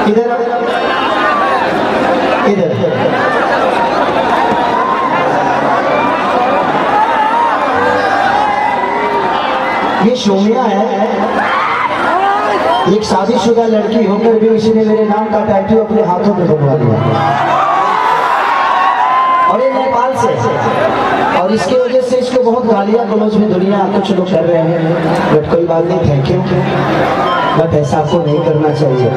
इधर इधर ये सोमिया है, एक शादीशुदा लड़की होकर भी इसी ने मेरे नाम का टैटू अपने हाथों पे बनवा लिया, और ये नेपाल से, और इसकी वजह से इसको बहुत गालियां गलौज में दुनिया कुछ लोग कर रहे हैं, बट कोई बात नहीं, थैंक यू, बट ऐसा आपको नहीं करना चाहिए।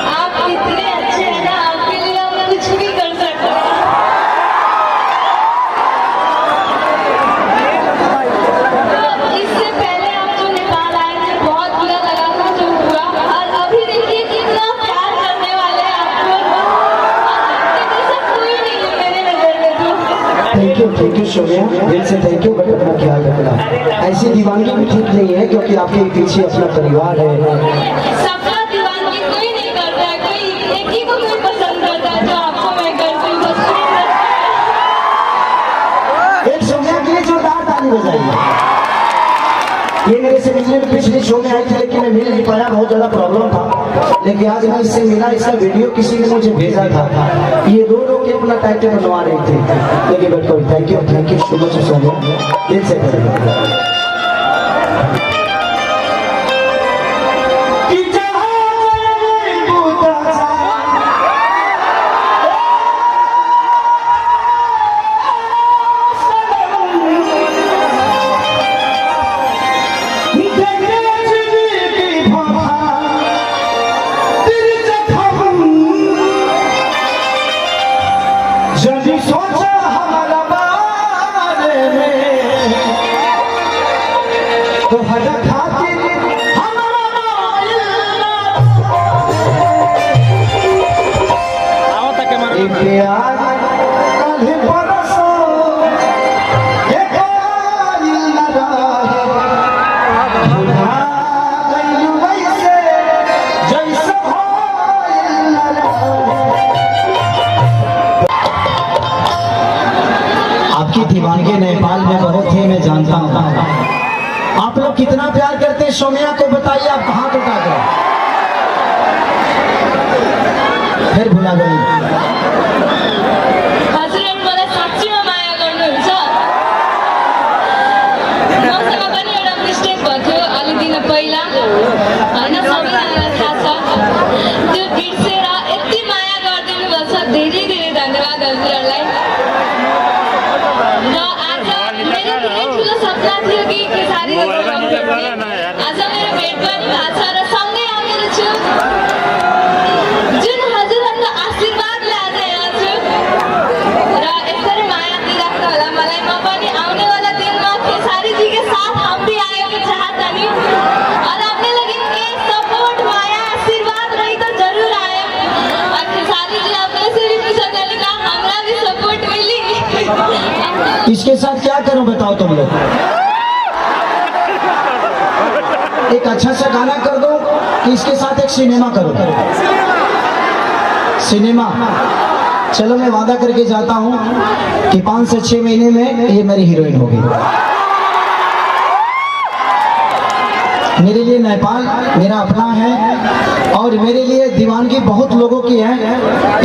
आप इतने अच्छे हैं ना, आपके लिए हम कुछ भी कर सकते हैं। तो इससे पहले आप जो नेपाल आए थे बहुत बुरा लगा था जो हुआ, और अभी देखिए कितना प्यार करने वाले हैं आपको, आपके जैसा कोई नहीं है मेरे नजर में तो। थैंक यू सोमिया, दिल से थैंक यू, बट अपना ख्याल रखना, ऐसी दीवानगी भी ठीक नहीं है, क्योंकि आपके पीछे अपना परिवार है। सबका दीवानगी कोई नहीं करता है, कोई एक ही को कोई पसंद करता है, जो आपको मैं करती हूँ बस। एक सोमिया के लिए जोरदार ताली बजाइए। ये मेरे से मिलने में पिछले शो में आई थी, लेकिन मैं मिल नहीं पाया, बहुत ज्यादा प्रॉब्लम था, लेकिन आज मैं इससे मिला, इसका वीडियो किसी ने मुझे भेजा था, ये रो रो के अपना टाइटल बनवा रही थी, लेकिन बट कोई थैंक यू सो मच सोमिया, दिल से धन्यवाद। आपकी दीवानगी नेपाल में बहुत है, मैं जानता हूँ। आप लोग कितना प्यार करते हैं सोमिया को, बताइए, आप कहाँ उठा कर फिर भुला गई। हजुरहरु मलाई साँच्चैमा माया गर्नुहुन्छ। मसँग पनि एउटा मिस्टेक भएको थियो अलि दिन पहिला, होइन, सबैजनालाई थाहा छ, त्यो बिर्सेर यति माया गरिदिनु भएको छ, धेरै धेरै धन्यवाद हजुरहरूलाई। र आज मेरो धेरै ठुलो सपना थियो कि खेसारी आज मेरो भेट पनि भएको छ र सँगै आउनेछु छु, जुन हजुरहरूको आशीर्वादले आज यहाँ छु, र यसरी माया दिइराख्नु होला मलाई। म पनि आउने वाला दिनमा खेसारी जी के साथ हम भी आने की चाहत नहीं, और अपने लगे के सपोर्ट माया आशीर्वाद रही तो जरूर आए, और खेसारी जी अपने से भी पूछा चलेगा, हमारा भी सपोर्ट मिली। इसके साथ क्या करूं बताओ तुम लोग, एक अच्छा सा गाना कर दो कि इसके साथ एक सिनेमा करो, सिनेमा। चलो मैं वादा करके जाता हूं कि 5 से 6 महीने में ये मेरी हीरोइन होगी। मेरे लिए नेपाल मेरा अपना है, और मेरे लिए दीवानगी बहुत लोगों की है।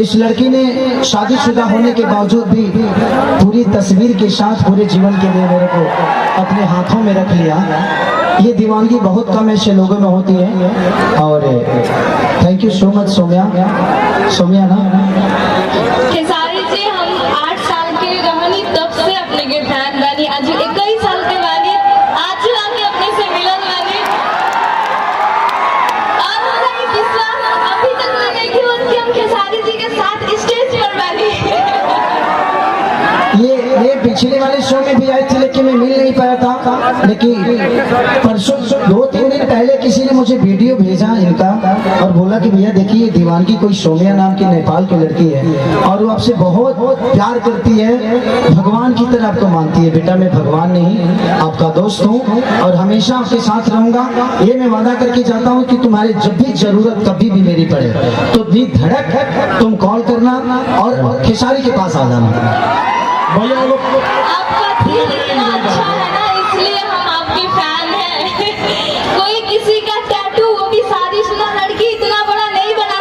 इस लड़की ने शादीशुदा होने के बावजूद भी पूरी तस्वीर के साथ पूरे जीवन के लिए मेरे को अपने हाथों में रख लिया। ये दीवानगी बहुत कम ऐसे लोगों में होती है, और थैंक यू सो मच सोमिया, सोमिया ना। खेसारी जी हम 8 साल के रहनी तब से अपने के फैन बनी, आज 21 साल के बानी, आज आके अपने से मिलन बानी, और हमरा ये विश्वास अभी तक मैं नहीं कि उनकी हम खेसारी जी के साथ स्टेज पर बानी। ये पिछले वाले शो में भी आई थी, लेकिन मैं मिल नहीं पाया था, लेकिन परसों 2-3 दिन पहले किसी ने मुझे वीडियो भेजा इनका, और बोला कि भैया देखिए दीवानगी कोई सोमिया नाम की नेपाल की लड़की है, और वो आपसे बहुत प्यार करती है, भगवान की तरह आपको मानती है। बेटा मैं भगवान नहीं, आपका दोस्त हूँ, और हमेशा आपके साथ रहूंगा, ये मैं वादा करके जाता हूँ कि तुम्हारे जब भी जरूरत कभी भी मेरी पड़े तो दी धड़क तुम कॉल करना और खेसारी के पास आ जाना। भैया आपका दिल इतना अच्छा है ना, इसलिए हम आपके फैन हैं। कोई किसी का टैटू, वो भी शादीशुदा लड़की, इतना बड़ा नहीं बना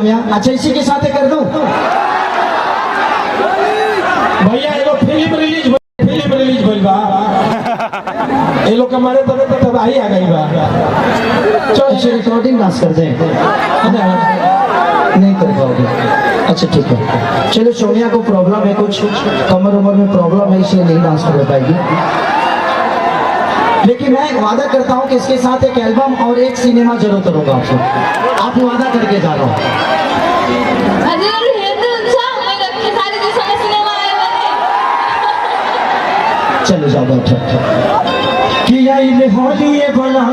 सोम्या। अच्छा इसी के साथ कर दूं? भैया एगो फिल्म रिलीज भइल बा, ये लोग हमारे तरह तबाही आ गई बा। अच्छा रिकॉर्डिंग डांस कर दें? नहीं कर पाओगे? अच्छा ठीक है, चलो सोनिया को प्रॉब्लम है, कुछ कमर उमर में प्रॉब्लम है, इसलिए नहीं डांस कर पाएगी। लेकिन मैं वादा करता हूँ कि इसके साथ एक एल्बम और एक सिनेमा जरूर करूंगा आपसे, आप वादा करके जा रहा हूँ। हजुर हेर्नुहुन्छ मेरो खेसारी जीसँग सिनेमा आयो भने? चलो जाओ बैठो। कि आइले होली ये बड़ा